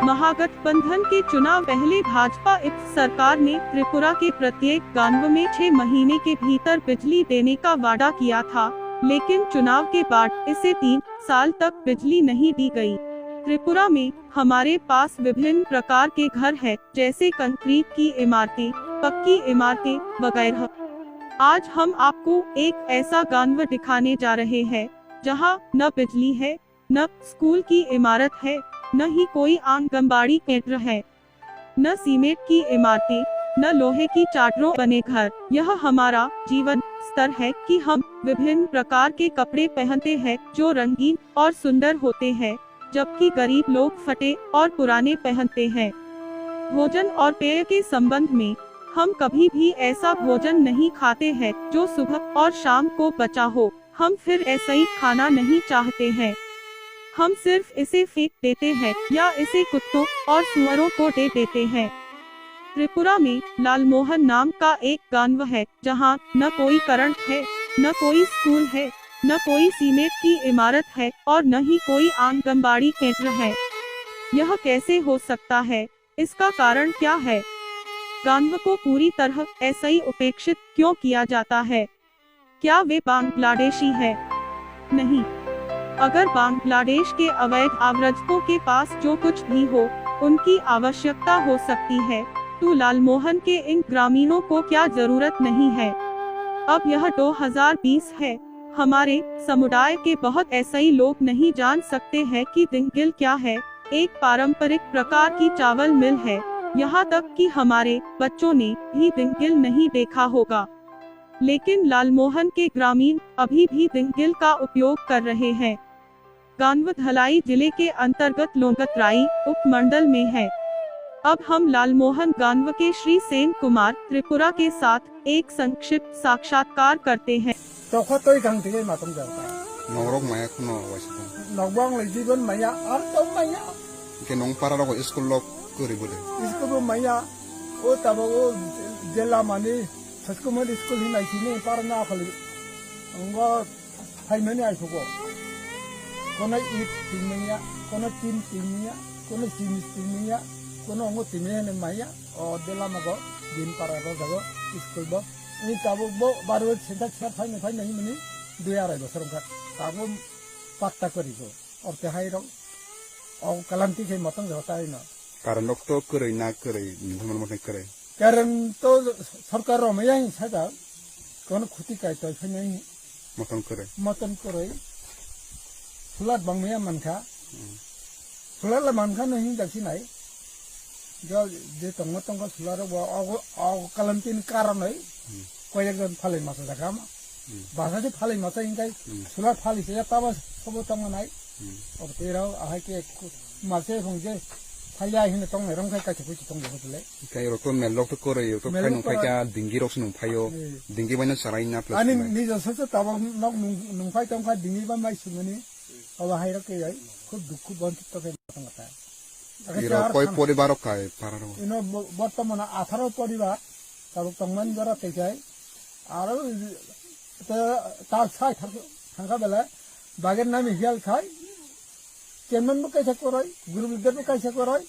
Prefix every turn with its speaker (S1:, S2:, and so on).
S1: महागठबंधन के चुनाव पहले भाजपा सरकार ने त्रिपुरा के प्रत्येक गांव में 6 महीने के भीतर बिजली देने का वादा किया था, लेकिन चुनाव के बाद इसे 3 साल तक बिजली नहीं दी गई। त्रिपुरा में हमारे पास विभिन्न प्रकार के घर हैं, जैसे कंक्रीट की इमारतें, पक्की इमारतें वगैरह। आज हम आपको एक ऐसा गांव दिखाने जा रहे हैं जहां न बिजली है, न स्कूल की इमारत है, न ही कोई आंगनबाड़ी केंद्र है, न सीमेंट की इमारतें, न लोहे की चादरों बने घर। यह हमारा जीवन स्तर है कि हम विभिन्न प्रकार के कपड़े पहनते हैं जो रंगीन और सुंदर होते हैं, जबकि गरीब लोग फटे और पुराने पहनते हैं। भोजन और पेय के संबंध में हम कभी भी ऐसा भोजन नहीं खाते हैं जो सुबह और शाम को बचा हो। हम फिर ऐसा ही खाना नहीं चाहते हैं, हम सिर्फ इसे फेंक देते हैं या इसे कुत्तों और सुअरों को दे देते हैं। त्रिपुरा में लालमोहन नाम का एक गांव है जहां न कोई करंट है, न कोई स्कूल है, न कोई सीमेंट की इमारत है और न ही कोई आंगनबाड़ी केंद्र है। यह कैसे हो सकता है? इसका कारण क्या है? गांव को पूरी तरह ऐसा ही उपेक्षित क्यों किया जाता है? क्या वे बांग्लादेशी है? नहीं। अगर बांग्लादेश के अवैध आव्रजकों के पास जो कुछ भी हो, उनकी आवश्यकता हो सकती है, तो लालमोहन के इन ग्रामीणों को क्या जरूरत नहीं है? अब यह 2020 है। हमारे समुदाय के बहुत ऐसे ही लोग नहीं जान सकते हैं कि दिंगिल क्या है। एक पारंपरिक प्रकार की चावल मिल है। यहाँ तक कि हमारे बच्चों ने भी दिंगिल नहीं देखा होगा, लेकिन लालमोहन के ग्रामीण अभी भी दिंगिल का उपयोग कर रहे हैं। गांव धलाई जिले के अंतर्गत लोंगतराई उपमंडल में है। अब हम लालमोहन गांव के श्री सेन कुमार त्रिपुरा के साथ एक संक्षिप्त साक्षात्कार करते हैं।
S2: कोना ईट तिमिया, कोना तीन तिमिया, कोना जीनिस तिमिया, कोना अंगो तिमिया ने माया और देला मगो दिन पारा रो जागो स्कूल बो ini tabu bo baru cinta siapa नहीं मनी दे आ रहे हो सरकार ताबो पत्ता करी को और तेहाई रो और कलंती के मतंग होता है ना
S3: कारण लोग तो करे ना करे निधन मत करे
S2: कारण तो सरकार रो में यही सादा कौन खुदी का तो नहीं मतन करे सुलाद बंगमिया मनखा सुलाद मनखा नहीं दक्षी नहीं जो जे तंग तंग सुलाद वो आग कलंतीन कारण है कोई एक जन फाले मासा जगह में बाहर से फाले मासा इनका सुलाद फाली से या तब सब तंग नहीं और तेरा आह के मासे होंगे फाले आई ने तंग रंग का कुछ तंग होते ले
S3: कई रोक तो मेलोक तो करे यो तो फाइ नुफाइ क्या दिंगी रोक से नुफाइयो दिंगी बना सराई ना प्लस
S2: अनि निज ससे तब नक नुफाइ तंग का दिंगी बन माइ सुमनी अब हाई रखे जाए खुद दुख बंद तो के मतंग होता है
S3: इरो कोई परिवार का है पारा
S2: इनो बर्तमान 18 परिवार तब तंगमन जरा ते जाए आरो तार छाय थांगा बेला बागेर नाम हियाल खाय केमन कैसे करय गुरु विद्यार कैसे करय